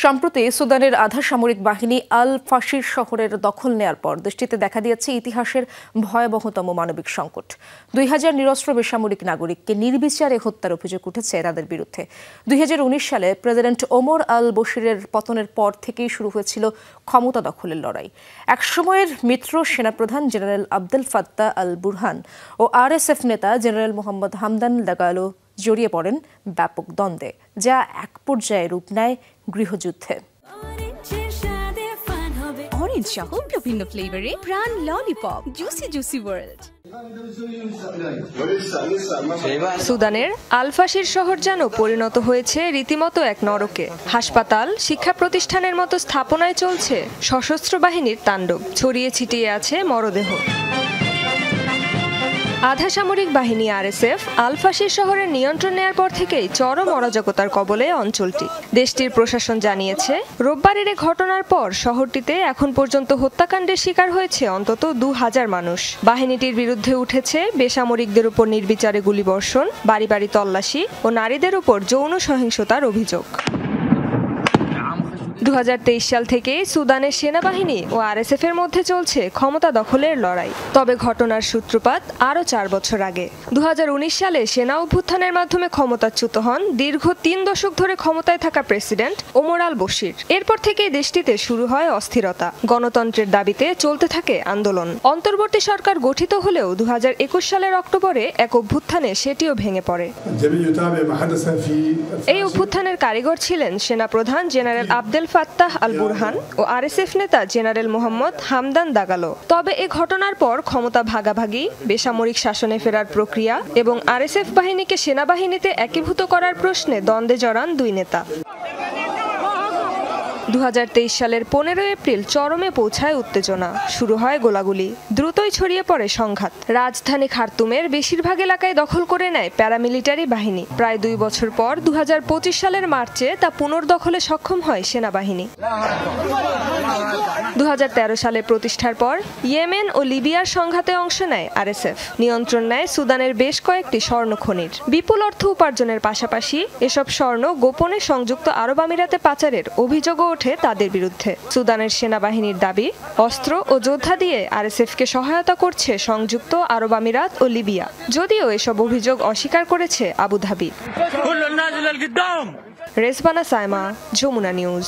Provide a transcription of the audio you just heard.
সম্প্রতি সুদানের আধা সামরিক বাহিনী আল ফাশির শহরের দখল নেয়ার পর দেশটিতে দেখা দিয়েছে ইতিহাসের ভয়াবহতম মানবিক সংকট। 2000 নিরস্ত্র বেসামরিক নাগরিককে নির্বিচারে হত্যার অভিযোগ উঠেছে তাদের বিরুদ্ধে। 2019 সালে প্রেসিডেন্ট ওমর আল বশিরের পতনের পর থেকেই শুরু হয়েছিল ক্ষমতা দখলের লড়াই। একসময়ের মিত্র সেনাপ্রধান general Abdel Fattah al Burhan ও আরএসএফ নেতা জেনারেল মোহাম্মদ হামদান দাগালো জড়িয়ে পড়েন ব্যাপক দ্বন্দ্বে, যা এক পর্যায়ে রূপ নেয় গৃহযুদ্ধে। অরেঞ্জ সহ বিভিন্ন ফ্লেভারে প্রাণ ললিপপ, জুসি জুসি ওয়ার্ল্ড। সুদানের আল ফাশির শহর যেন পরিণত হয়েছে রীতিমতো এক নরকে। হাসপাতাল, শিক্ষা প্রতিষ্ঠানের মতো স্থাপনায় চলছে সশস্ত্র বাহিনীর তাণ্ডব, ছড়িয়ে ছিটিয়ে আছে মরদেহ। আধা সামরিক বাহিনী আরএসএফ আল ফাশির শহরের নিয়ন্ত্রণ নেয়ার পর থেকেই চরম অরাজকতার কবলে অঞ্চলটি। দেশটির প্রশাসন জানিয়েছে, রোববারের ঘটনার পর শহরটিতে এখন পর্যন্ত হত্যাকাণ্ডের শিকার হয়েছে অন্তত 2000 মানুষ। বাহিনীটির বিরুদ্ধে উঠেছে বেসামরিকদের উপর নির্বিচারে গুলিবর্ষণ, বাড়ি বাড়ি তল্লাশি ও নারীদের উপর যৌন সহিংসতার অভিযোগ। 2023 সাল থেকে সুদানের সেনাবাহিনী ও আরএসএফ এর মধ্যে চলছে ক্ষমতা দখলের লড়াই। তবে ঘটনার সূত্রপাত আরও 4 বছর আগে। 2019 সালে সেনা অভ্যুত্থানের মাধ্যমে ক্ষমতাচ্যুত হন দীর্ঘ 3 দশক ধরে ক্ষমতায় থাকা প্রেসিডেন্ট ওমর আল বশির। এরপর থেকেই দেশটিতে শুরু হয় অস্থিরতা, গণতন্ত্রের দাবিতে চলতে থাকে আন্দোলন। অন্তর্বর্তী সরকার গঠিত হলেও 2021 সালের অক্টোবরে এক অভ্যুত্থানে সেটিও ভেঙে পড়ে। এই অভ্যুত্থানের কারিগর ছিলেন সেনাপ্রধান general Abdel Fattah al Burhan ও আরএসএফ নেতা জেনারেল মোহাম্মদ হামদান দাগালো। তবে এ ঘটনার পর ক্ষমতা ভাগাভাগি, বেসামরিক শাসনে ফেরার প্রক্রিয়া এবং আরএসএফ বাহিনীকে সেনাবাহিনীতে একীভূত করার প্রশ্নে দ্বন্দ্বে জড়ান দুই নেতা। 2023 সালের 15 এপ্রিল চরমে পৌঁছায় উত্তেজনা, শুরু হয় গোলাগুলি, দ্রুতই ছড়িয়ে পড়ে সংঘাত। রাজধানী খার্তুমের বেশিরভাগ এলাকায় দখল করে নেয় প্যারামিলিটারি বাহিনী। প্রায় 2 বছর পর 2025 সালের মার্চে তা পুনর্দখলে সক্ষম হয় সেনাবাহিনী। 2013 সালে প্রতিষ্ঠার পর ইয়েমেন ও লিবিয়ার সংঘাতে অংশ নেয় আরএসএফ। নিয়ন্ত্রণ নেয় সুদানের বেশ কয়েকটি স্বর্ণ খনির। বিপুল অর্থ উপার্জনের পাশাপাশি এসব স্বর্ণ গোপনে সংযুক্ত আরব আমিরাতে পাচারের অভিযোগও ওঠে তাদের বিরুদ্ধে। সুদানের সেনাবাহিনীর দাবি, অস্ত্র ও যোদ্ধা দিয়ে আরএসএফকে সহায়তা করছে সংযুক্ত আরব আমিরাত ও লিবিয়া, যদিও এসব অভিযোগ অস্বীকার করেছে আবুধাবি। রেজবানা সাইমা, যমুনা নিউজ।